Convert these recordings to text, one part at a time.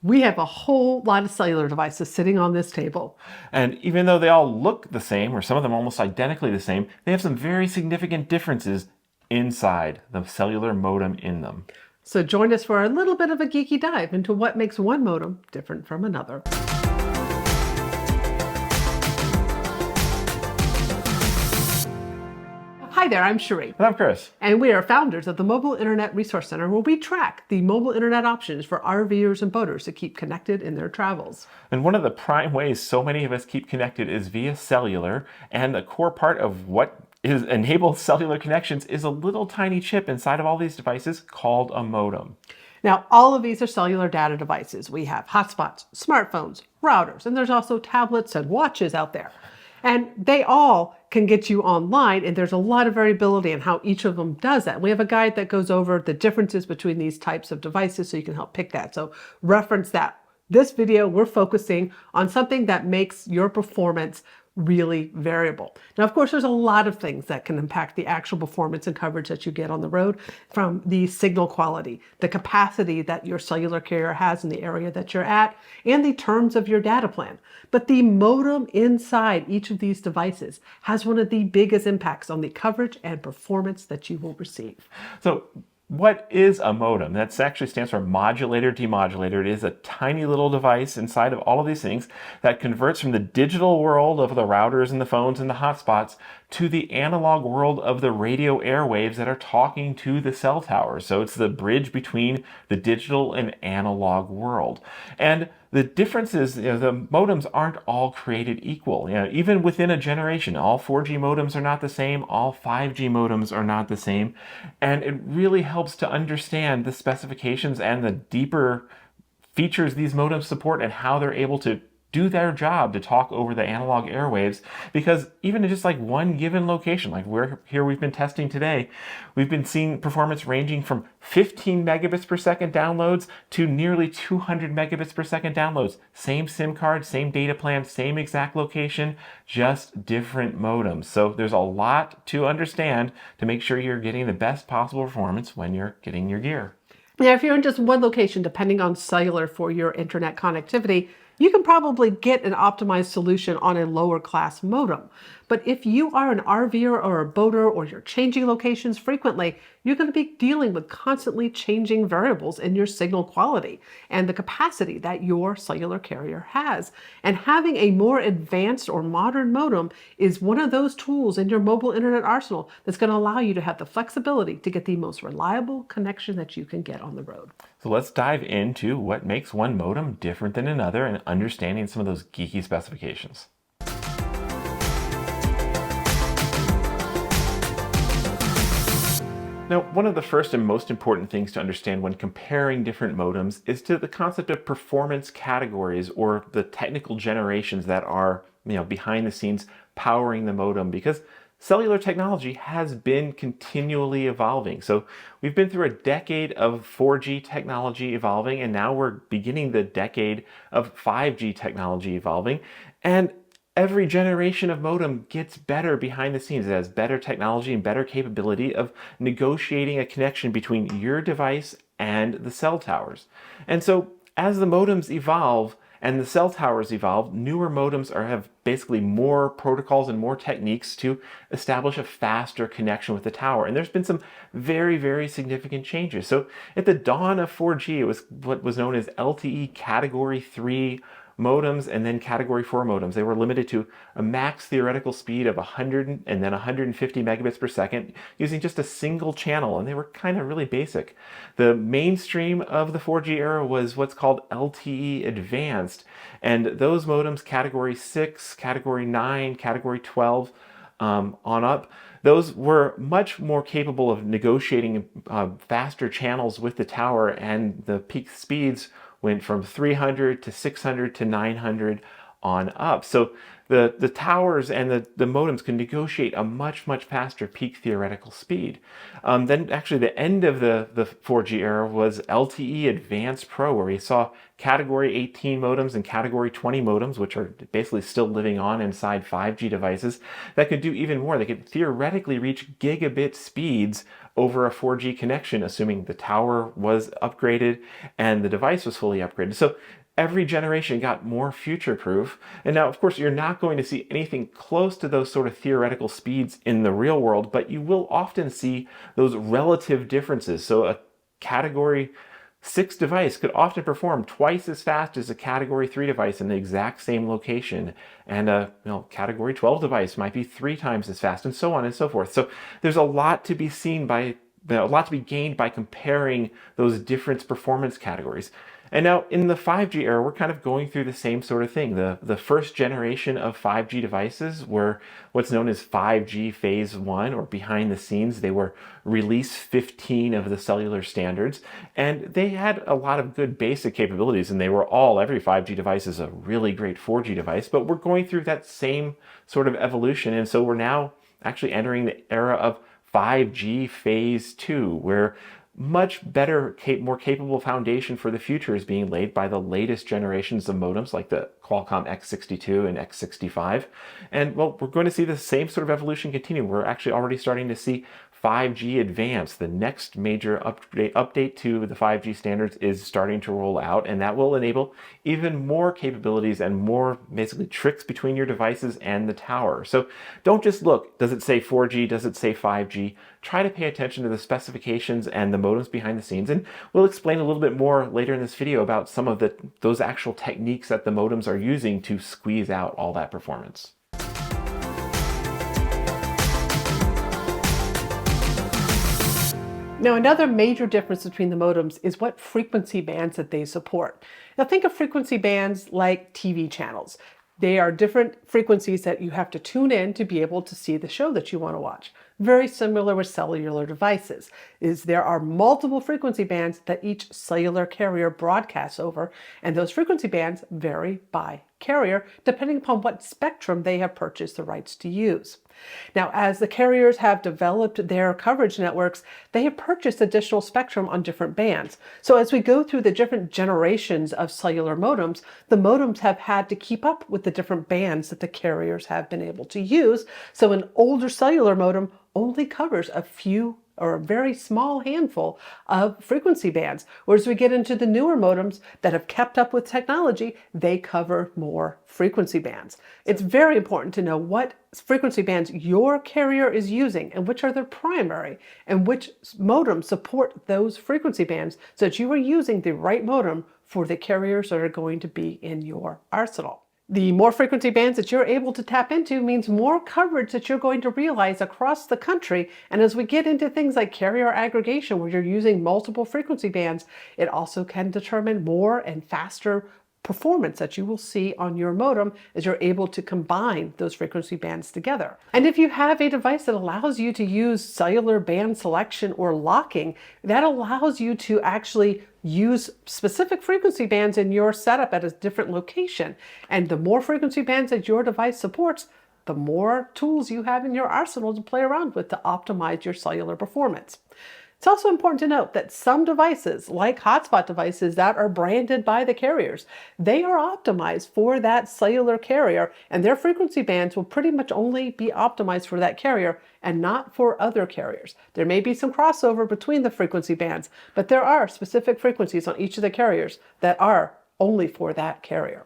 We have a whole lot of cellular devices sitting on this table. And even though they all look the same, or some of them almost identically the same, they have some very significant differences inside the cellular modem in them. So join us for a little bit of a geeky dive into what makes one modem different from another. Hi there, I'm Cherie. And I'm Chris. And we are founders of the Mobile Internet Resource Center, where we track the mobile internet options for RVers and boaters to keep connected in their travels. And one of the prime ways so many of us keep connected is via cellular, and a core part of what enables cellular connections is a little tiny chip inside of all these devices called a modem. Now, all of these are cellular data devices. We have hotspots, smartphones, routers, and there's also tablets and watches out there. And they all can get you online, and there's a lot of variability in how each of them does that. We have a guide that goes over the differences between these types of devices so you can help pick that. So reference that. This video, we're focusing on something that makes your performance really variable. Now, of course, there's a lot of things that can impact the actual performance and coverage that you get on the road, from the signal quality, the capacity that your cellular carrier has in the area that you're at, and the terms of your data plan. But the modem inside each of these devices has one of the biggest impacts on the coverage and performance that you will receive. So what is a modem? That actually stands for modulator demodulator. It is a tiny little device inside of all of these things that converts from the digital world of the routers and the phones and the hotspots to the analog world of the radio airwaves that are talking to the cell towers. So it's the bridge between the digital and analog world. And the difference is, the modems aren't all created equal. Even within a generation, all 4G modems are not the same, all 5G modems are not the same. And it really helps to understand the specifications and the deeper features these modems support and how they're able to do their job to talk over the analog airwaves, because even in just like one given location, like we've been testing today, we've been seeing performance ranging from 15 megabits per second downloads to nearly 200 megabits per second downloads. Same SIM card, same data plan, same exact location, just different modems. So there's a lot to understand to make sure you're getting the best possible performance when you're getting your gear. Now, if you're in just one location, depending on cellular for your internet connectivity, you can probably get an optimized solution on a lower class modem. But if you are an RVer or a boater, or you're changing locations frequently, you're going to be dealing with constantly changing variables in your signal quality and the capacity that your cellular carrier has. And having a more advanced or modern modem is one of those tools in your mobile internet arsenal that's going to allow you to have the flexibility to get the most reliable connection that you can get on the road. So let's dive into what makes one modem different than another and understanding some of those geeky specifications. Now, one of the first and most important things to understand when comparing different modems is to the concept of performance categories, or the technical generations that are, behind the scenes powering the modem, because cellular technology has been continually evolving. So we've been through a decade of 4G technology evolving, and now we're beginning the decade of 5G technology evolving. And every generation of modem gets better behind the scenes. It has better technology and better capability of negotiating a connection between your device and the cell towers. And so as the modems evolve and the cell towers evolve, newer modems have basically more protocols and more techniques to establish a faster connection with the tower. And there's been some very, very significant changes. So at the dawn of 4G, it was what was known as LTE Category 3 modems and then Category 4 modems. They were limited to a max theoretical speed of 100 and then 150 megabits per second using just a single channel, and they were kind of really basic. The mainstream of the 4G era was what's called LTE Advanced, and those modems, Category 6, Category 9, Category 12, on up, those were much more capable of negotiating faster channels with the tower, and the peak speeds went from 300 to 600 to 900 on up. So the towers and the modems can negotiate a much faster peak theoretical speed. Then actually the end of the 4G era was LTE Advanced Pro, where we saw Category 18 modems and Category 20 modems, which are basically still living on inside 5G devices, that could do even more. They could theoretically reach gigabit speeds over a 4G connection, assuming the tower was upgraded and the device was fully upgraded. So every generation got more future-proof. And now, of course, you're not going to see anything close to those sort of theoretical speeds in the real world, but you will often see those relative differences. So a Category 6 device could often perform twice as fast as a Category 3 device in the exact same location. And a Category 12 device might be 3 times as fast, and so on and so forth. So there's a lot to be gained by comparing those different performance categories. And now in the 5G era, we're kind of going through the same sort of thing. The first generation of 5G devices were what's known as 5G Phase 1, or behind the scenes. They were Release 15 of the cellular standards, and they had a lot of good basic capabilities, and every 5G device is a really great 4G device, but we're going through that same sort of evolution, and so we're now actually entering the era of 5G Phase 2, where much better, more capable foundation for the future is being laid by the latest generations of modems like the Qualcomm X62 and X65. And well, we're going to see the same sort of evolution continue. We're actually already starting to see 5G Advanced, the next major update to the 5G standards, is starting to roll out, and that will enable even more capabilities and more basically tricks between your devices and the tower. So don't just look, does it say 4G, does it say 5G? Try to pay attention to the specifications and the modems behind the scenes, and we'll explain a little bit more later in this video about some of those actual techniques that the modems are using to squeeze out all that performance. Now, another major difference between the modems is what frequency bands that they support. Now, think of frequency bands like TV channels. They are different frequencies that you have to tune in to be able to see the show that you want to watch. Very similar with cellular devices, there are multiple frequency bands that each cellular carrier broadcasts over, and those frequency bands vary by carrier depending upon what spectrum they have purchased the rights to use. Now, as the carriers have developed their coverage networks, they have purchased additional spectrum on different bands. So as we go through the different generations of cellular modems, the modems have had to keep up with the different bands that the carriers have been able to use. So an older cellular modem only covers a few or a very small handful of frequency bands. Whereas we get into the newer modems that have kept up with technology, they cover more frequency bands. It's very important to know what frequency bands your carrier is using and which are their primary and which modems support those frequency bands so that you are using the right modem for the carriers that are going to be in your arsenal. The more frequency bands that you're able to tap into means more coverage that you're going to realize across the country. And as we get into things like carrier aggregation, where you're using multiple frequency bands, it also can determine more and faster performance that you will see on your modem as you're able to combine those frequency bands together. And if you have a device that allows you to use cellular band selection or locking, that allows you to actually use specific frequency bands in your setup at a different location. And the more frequency bands that your device supports, the more tools you have in your arsenal to play around with to optimize your cellular performance. It's also important to note that some devices, like hotspot devices that are branded by the carriers, they are optimized for that cellular carrier, and their frequency bands will pretty much only be optimized for that carrier and not for other carriers. There may be some crossover between the frequency bands, but there are specific frequencies on each of the carriers that are only for that carrier.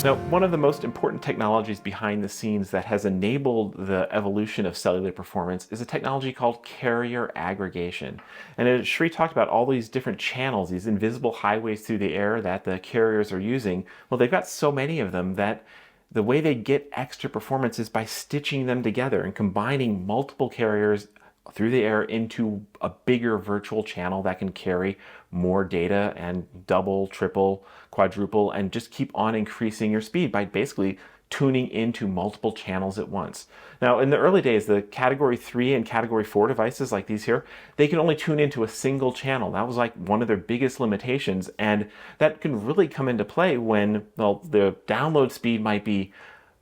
Now, one of the most important technologies behind the scenes that has enabled the evolution of cellular performance is a technology called carrier aggregation. And as Shri talked about, all these different channels, these invisible highways through the air that the carriers are using, well, they've got so many of them that the way they get extra performance is by stitching them together and combining multiple carriers through the air into a bigger virtual channel that can carry more data and double, triple, quadruple, and just keep on increasing your speed by basically tuning into multiple channels at once. Now, in the early days, the Category 3 and Category 4 devices like these here, they can only tune into a single channel. That was like one of their biggest limitations, and that can really come into play when, well, the download speed might be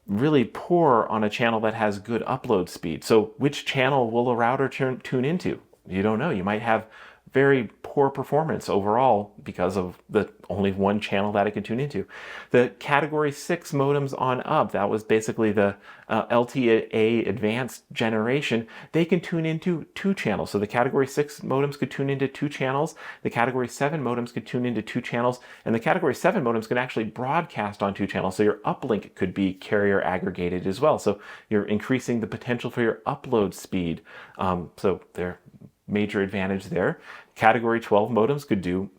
really poor on a channel that has good upload speed. So which channel will a router tune into? You don't know. You might have very poor performance overall because of the only one channel that it can tune into. The Category 6 modems on up, that was basically the LTE advanced generation, they can tune into 2 channels. So the Category 6 modems could tune into 2 channels, the Category 7 modems could tune into 2 channels, and the Category 7 modems can actually broadcast on 2 channels, so your uplink could be carrier aggregated as well. So you're increasing the potential for your upload speed. So they're major advantage there. Category 12 modems could do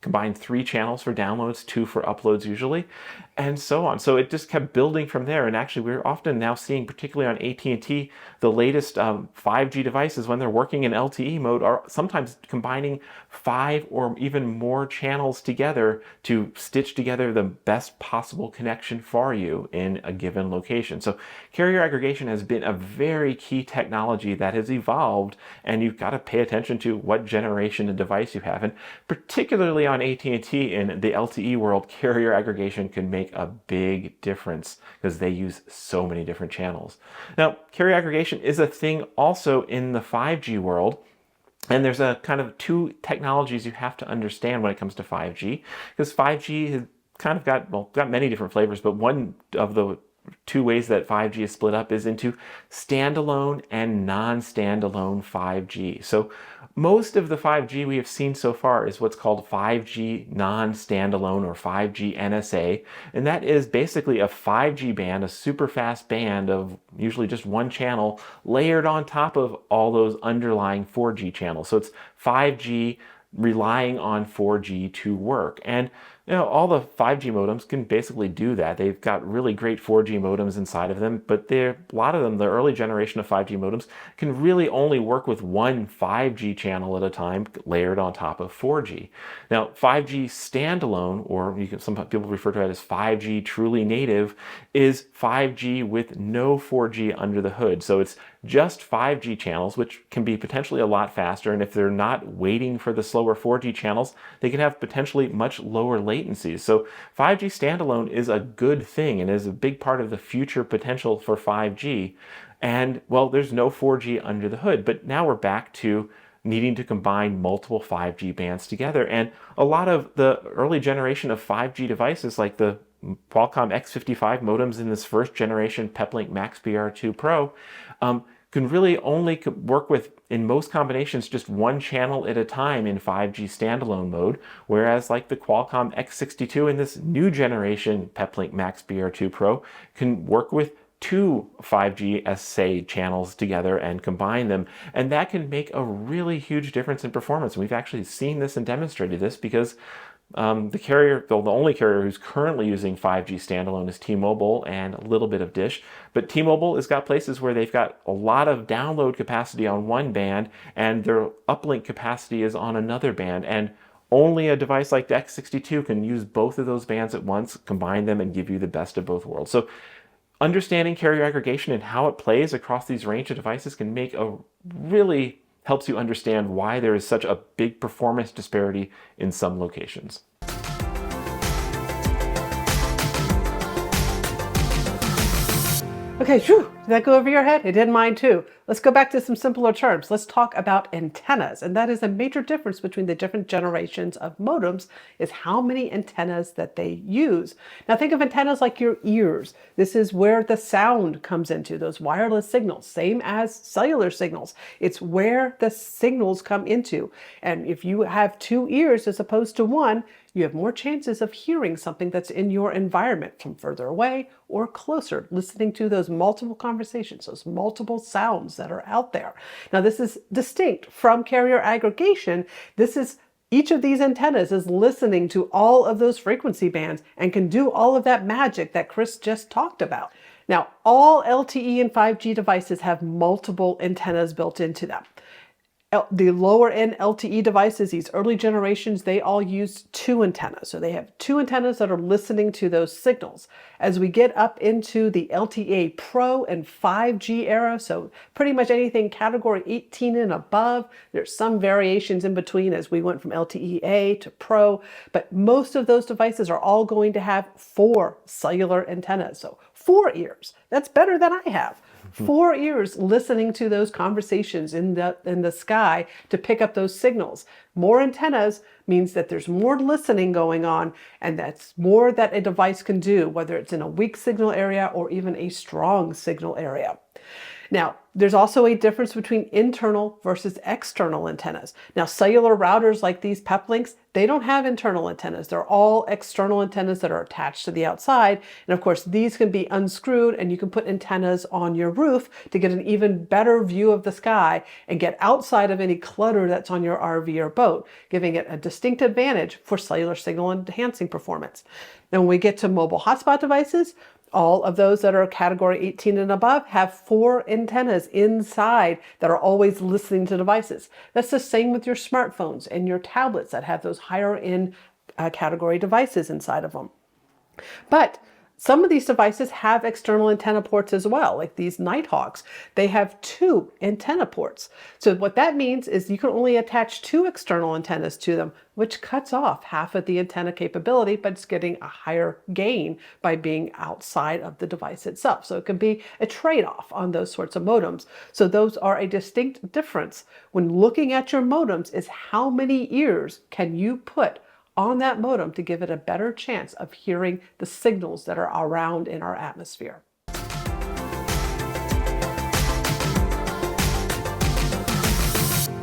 combine 3 channels for downloads, 2 for uploads usually, and so on. So it just kept building from there. And actually, we're often now seeing, particularly on AT&T, the latest 5G devices, when they're working in LTE mode, are sometimes combining 5 or even more channels together to stitch together the best possible connection for you in a given location. So carrier aggregation has been a very key technology that has evolved, and you've got to pay attention to what generation of device you have. And particularly on AT&T in the LTE world, carrier aggregation can make a big difference because they use so many different channels. Now, carrier aggregation is a thing also in the 5G world. And there's a kind of 2 technologies you have to understand when it comes to 5G, because 5G has kind of got many different flavors, but one of the 2 ways that 5G is split up is into standalone and non-standalone 5G. So most of the 5G we have seen so far is what's called 5G non-standalone or 5G NSA, and that is basically a 5G band, a super fast band of usually just 1 channel layered on top of all those underlying 4G channels. So it's 5G relying on 4G to work. And all the 5G modems can basically do that. They've got really great 4G modems inside of them, but a lot of them, the early generation of 5G modems, can really only work with 1 5G channel at a time layered on top of 4G. Now, 5G standalone, or some people refer to it as 5G truly native, is 5G with no 4G under the hood. So it's just 5G channels, which can be potentially a lot faster, and if they're not waiting for the slower 4G channels, they can have potentially much lower latencies. So 5G standalone is a good thing and is a big part of the future potential for 5G. And, well, there's no 4G under the hood, but now we're back to needing to combine multiple 5G bands together. And a lot of the early generation of 5G devices, like the Qualcomm X55 modems in this first generation Peplink Max BR2 Pro, can really only work with, in most combinations, just 1 channel at a time in 5G standalone mode, whereas like the Qualcomm X62 in this new generation Peplink Max BR2 Pro can work with 2 5G SA channels together and combine them, and that can make a really huge difference in performance. And we've actually seen this and demonstrated this because the only carrier who's currently using 5G standalone is T-Mobile and a little bit of Dish. But T-Mobile has got places where they've got a lot of download capacity on 1 band and their uplink capacity is on another band. And only a device like the X62 can use both of those bands at once, combine them, and give you the best of both worlds. So understanding carrier aggregation and how it plays across these range of devices can make a really helps you understand why there is such a big performance disparity in some locations. Okay, phew, did that go over your head? It did mine too. Let's go back to some simpler terms. Let's talk about antennas, and that is a major difference between the different generations of modems is how many antennas that they use. Now think of antennas like your ears. This is where the sound comes into, those wireless signals, same as cellular signals. It's where the signals come into. And if you have 2 ears as opposed to 1, you have more chances of hearing something that's in your environment from further away or closer, listening to those multiple conversations, those multiple sounds that are out there. Now, this is distinct from carrier aggregation. Each of these antennas is listening to all of those frequency bands and can do all of that magic that Chris just talked about. Now, all LTE and 5G devices have multiple antennas built into them. The lower end LTE devices, these early generations, they all use 2 antennas. So they have 2 antennas that are listening to those signals. As we get up into the LTE Pro and 5G era, so pretty much anything category 18 and above, there's some variations in between as we went from LTE-A to Pro, but most of those devices are all going to have 4 cellular antennas. So 4 ears. That's better than I have. 4 ears listening to those conversations in the sky to pick up those signals. More antennas means that there's more listening going on, and that's more that a device can do, whether it's in a weak signal area or even a strong signal area. Now, there's also a difference between internal versus external antennas. Now, cellular routers like these Peplinks, they don't have internal antennas. They're all external antennas that are attached to the outside. And of course, these can be unscrewed and you can put antennas on your roof to get an even better view of the sky and get outside of any clutter that's on your RV or boat, giving it a distinct advantage for cellular signal enhancing performance. Now, when we get to mobile hotspot devices, all of those that are category 18 and above have 4 antennas inside that are always listening to devices. That's the same with your smartphones and your tablets that have those higher end category devices inside of them. But some of these devices have external antenna ports as well, like these Nighthawks. They have 2 antenna ports. So what that means is you can only attach 2 external antennas to them, which cuts off half of the antenna capability, but it's getting a higher gain by being outside of the device itself. So it can be a trade-off on those sorts of modems. So those are a distinct difference. When looking at your modems is how many ears can you put on that modem to give it a better chance of hearing the signals that are around in our atmosphere.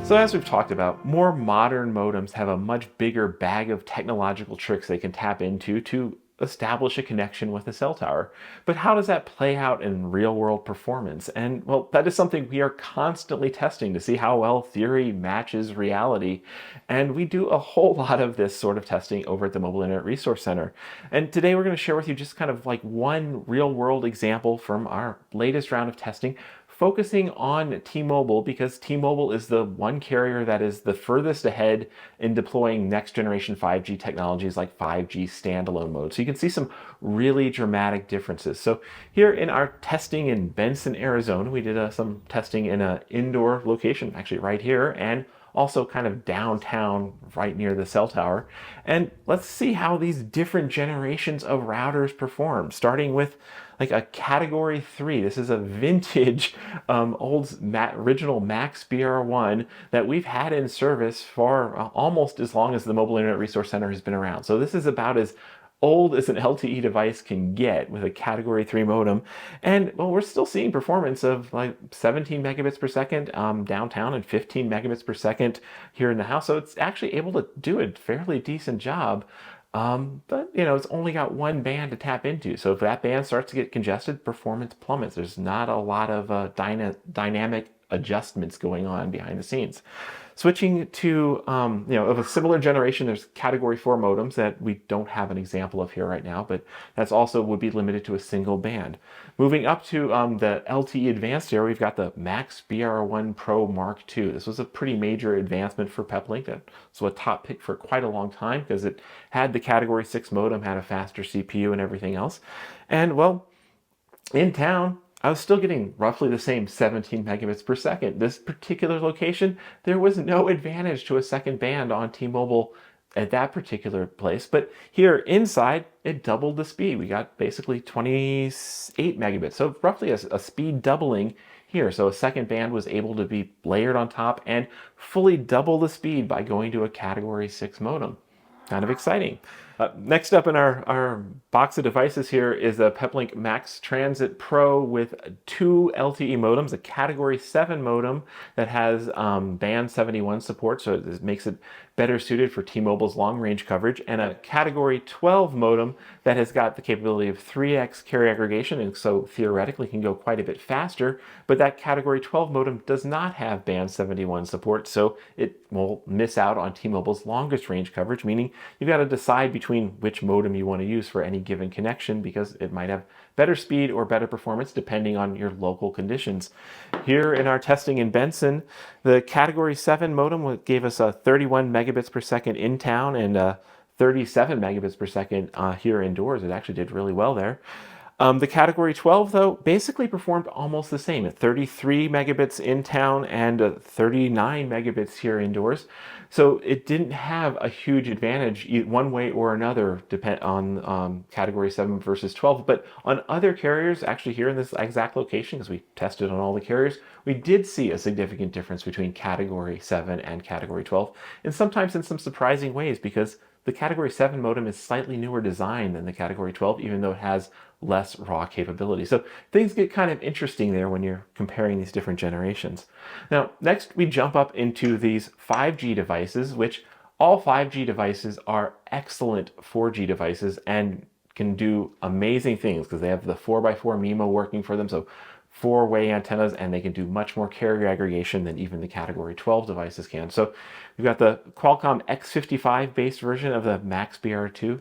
So as we've talked about, more modern modems have a much bigger bag of technological tricks they can tap into to establish a connection with a cell tower. But how does that play out in real-world performance? And well, that is something we are constantly testing to see how well theory matches reality. And we do a whole lot of this sort of testing over at the Mobile Internet Resource Center. And today we're going to share with you just kind of like one real-world example from our latest round of testing, focusing on T-Mobile because T-Mobile is the one carrier that is the furthest ahead in deploying next generation 5G technologies like 5G standalone mode. So you can see some really dramatic differences. So here in our testing in Benson, Arizona, we did some testing in an indoor location, actually right here, and also kind of downtown right near the cell tower. And let's see how these different generations of routers perform, starting with like a category 3. This is a vintage original Max BR1 that we've had in service for almost as long as the Mobile Internet Resource Center has been around. So this is about as old as an LTE device can get with a category 3 modem. And well, we're still seeing performance of like 17 megabits per second downtown and 15 megabits per second here in the house. So it's actually able to do a fairly decent job. But you know, it's only got one band to tap into. So if that band starts to get congested, performance plummets. There's not a lot of dynamic adjustments going on behind the scenes. Switching to, of a similar generation, there's category 4 modems that we don't have an example of here right now, but that's also would be limited to a single band. Moving up to the LTE advanced here, we've got the Max BR1 Pro Mark II. This was a pretty major advancement for Peplink. That was a top pick for quite a long time because it had the category 6 modem, had a faster CPU and everything else. And well, in town, I was still getting roughly the same 17 megabits per second. This particular location, there was no advantage to a second band on T-Mobile at that particular place. But here inside, it doubled the speed. We got basically 28 megabits. So roughly a speed doubling here. So a second band was able to be layered on top and fully double the speed by going to a category 6 modem. Kind of exciting. Next up in our box of devices here is a Peplink Max Transit Pro with 2 LTE modems, a Category 7 modem that has band 71 support, so it makes it better suited for T-Mobile's long-range coverage, and a Category 12 modem that has got the capability of 3x carrier aggregation, and so theoretically can go quite a bit faster, but that Category 12 modem does not have band 71 support, so it will miss out on T-Mobile's longest range coverage, meaning you've got to decide between between which modem you want to use for any given connection, because it might have better speed or better performance depending on your local conditions. Here in our testing in Benson, the Category 7 modem gave us a 31 megabits per second in town and 37 megabits per second here indoors. It actually did really well there. The Category 12, though, basically performed almost the same at 33 megabits in town and 39 megabits here indoors. So it didn't have a huge advantage one way or another, depend on Category 7 versus 12. But on other carriers, actually here in this exact location, because we tested on all the carriers, we did see a significant difference between Category 7 and Category 12, and sometimes in some surprising ways, because the Category 7 modem is slightly newer design than the Category 12, even though it has less raw capability. So things get kind of interesting there when you're comparing these different generations. Now, next we jump up into these 5G devices, which all 5G devices are excellent 4G devices and can do amazing things because they have the 4x4 MIMO working for them. So 4-way antennas, and they can do much more carrier aggregation than even the Category 12 devices can. So we've got the Qualcomm X55 based version of the Max BR2.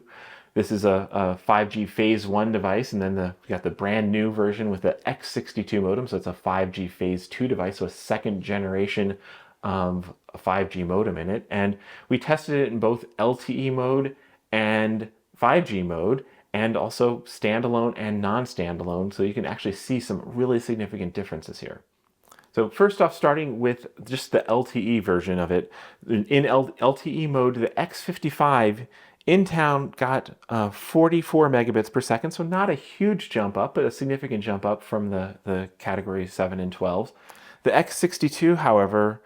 This is a 5G phase 1 device, and then we got the brand new version with the X62 modem, so it's a 5G phase 2 device, so a second generation of a 5G modem in it. And we tested it in both LTE mode and 5G mode, and also standalone and non-standalone, so you can actually see some really significant differences here. So first off, starting with just the LTE version of it, in LTE mode, the X55 in town got 44 megabits per second, so not a huge jump up, but a significant jump up from the Category 7 and 12. The X62, however,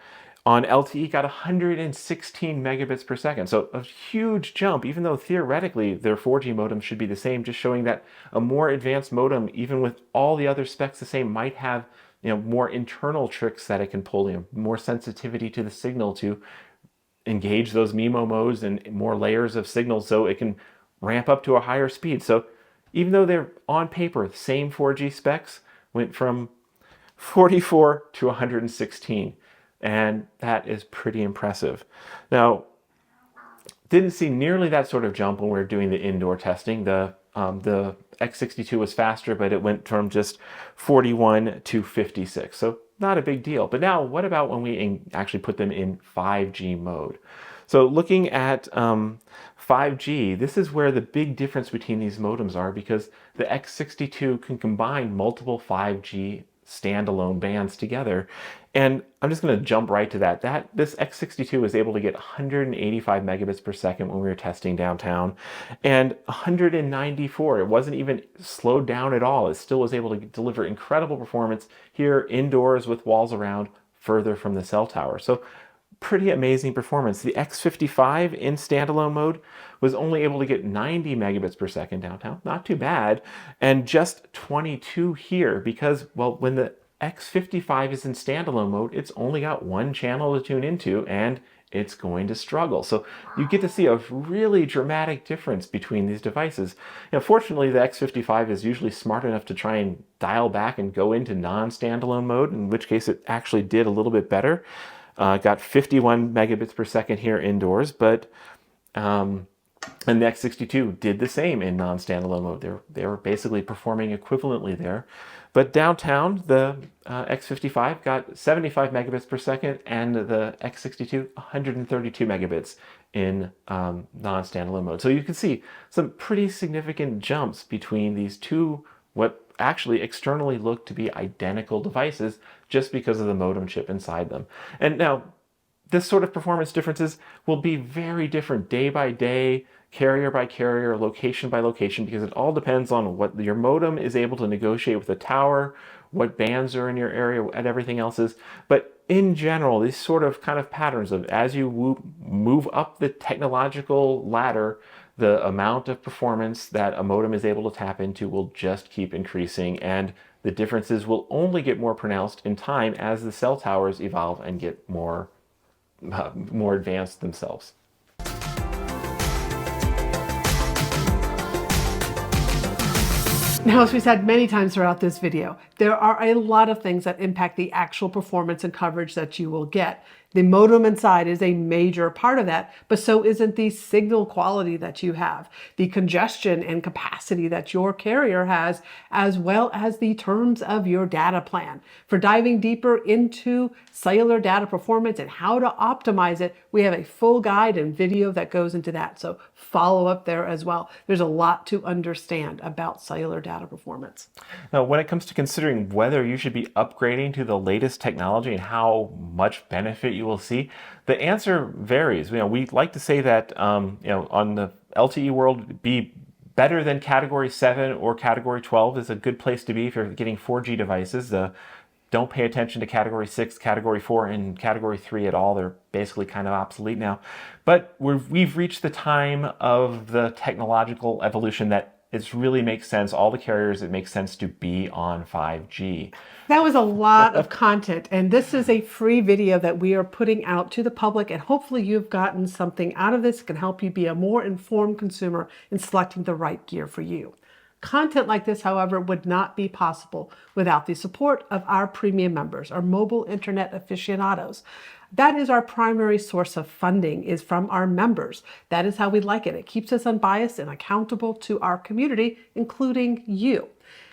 on LTE got 116 megabits per second, so a huge jump, even though theoretically their 4G modem should be the same, just showing that a more advanced modem, even with all the other specs the same, might have more internal tricks that it can pull, more sensitivity to the signal to engage those MIMO modes and more layers of signals so it can ramp up to a higher speed. So even though they're on paper the same 4G specs, went from 44 to 116. And that is pretty impressive. Now, didn't see nearly that sort of jump when we were doing the indoor testing. The X62 was faster, but it went from just 41 to 56. So not a big deal. But now, what about when we actually put them in 5G mode? So looking at 5G, this is where the big difference between these modems are, because the X62 can combine multiple 5G standalone bands together. And I'm just going to jump right to that. This X62 was able to get 185 megabits per second when we were testing downtown, and 194. It wasn't even slowed down at all. It still was able to deliver incredible performance here indoors with walls around, further from the cell tower. So pretty amazing performance. The X55 in standalone mode was only able to get 90 megabits per second downtown. Not too bad. And just 22 here because, well, when the X55 is in standalone mode, it's only got one channel to tune into and it's going to struggle. So you get to see a really dramatic difference between these devices. Fortunately, the X55 is usually smart enough to try and dial back and go into non-standalone mode, in which case it actually did a little bit better. Got 51 megabits per second here indoors, but and the X62 did the same in non-standalone mode. They were basically performing equivalently there. But downtown, the X55 got 75 megabits per second, and the X62 132 megabits in non-standalone mode. So you can see some pretty significant jumps between these two, what actually externally look to be identical devices, just because of the modem chip inside them. And now, this sort of performance differences will be very different day by day, carrier by carrier, location by location, because it all depends on what your modem is able to negotiate with the tower, what bands are in your area, and everything else is. But in general, these sort of kind of patterns of as you move up the technological ladder, the amount of performance that a modem is able to tap into will just keep increasing, and the differences will only get more pronounced in time as the cell towers evolve and get more advanced themselves. Now, as we said many times throughout this video, there are a lot of things that impact the actual performance and coverage that you will get. The modem inside is a major part of that, but so isn't the signal quality that you have, the congestion and capacity that your carrier has, as well as the terms of your data plan. For diving deeper into cellular data performance and how to optimize it, we have a full guide and video that goes into that. So follow up there as well. There's a lot to understand about cellular data performance. Now, when it comes to considering whether you should be upgrading to the latest technology and how much benefit you will see, the answer varies. We like to say that on the LTE world, be better than Category 7 or Category 12 is a good place to be if you're getting 4G devices. Don't pay attention to Category 6, Category 4, and Category 3 at all. They're basically kind of obsolete now. But we've reached the time of the technological evolution that it really makes sense. All the carriers, it makes sense to be on 5G. That was a lot of content, and this is a free video that we are putting out to the public, and hopefully you've gotten something out of this that can help you be a more informed consumer in selecting the right gear for you. Content like this, however, would not be possible without the support of our premium members, our mobile internet aficionados. That is our primary source of funding, is from our members. That is how we like it. It keeps us unbiased and accountable to our community, including you.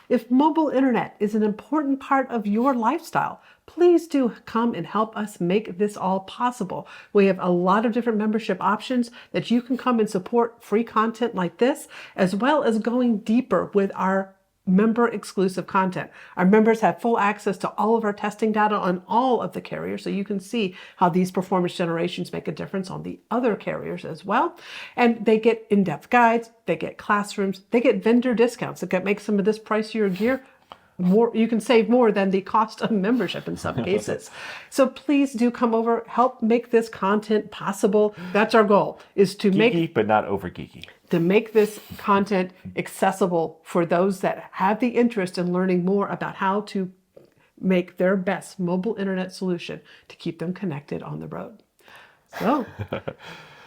If mobile internet is an important part of your lifestyle, please do come and help us make this all possible. We have a lot of different membership options that you can come and support free content like this, as well as going deeper with our member exclusive content. Our members have full access to all of our testing data on all of the carriers, so you can see how these performance generations make a difference on the other carriers as well. And they get in-depth guides, they get classrooms, they get vendor discounts that make some of this pricier gear more. You can save more than the cost of membership in some cases. So please do come over, help make this content possible. That's our goal, is to Geeky, but not over geeky. To make this content accessible for those that have the interest in learning more about how to make their best mobile internet solution to keep them connected on the road. So,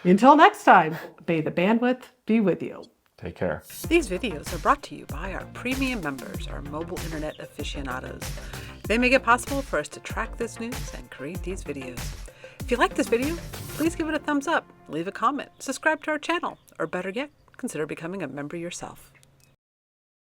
until next time, may the bandwidth be with you. Take care. These videos are brought to you by our premium members, our mobile internet aficionados. They make it possible for us to track this news and create these videos. If you like this video, please give it a thumbs up, leave a comment, subscribe to our channel, or better yet, consider becoming a member yourself.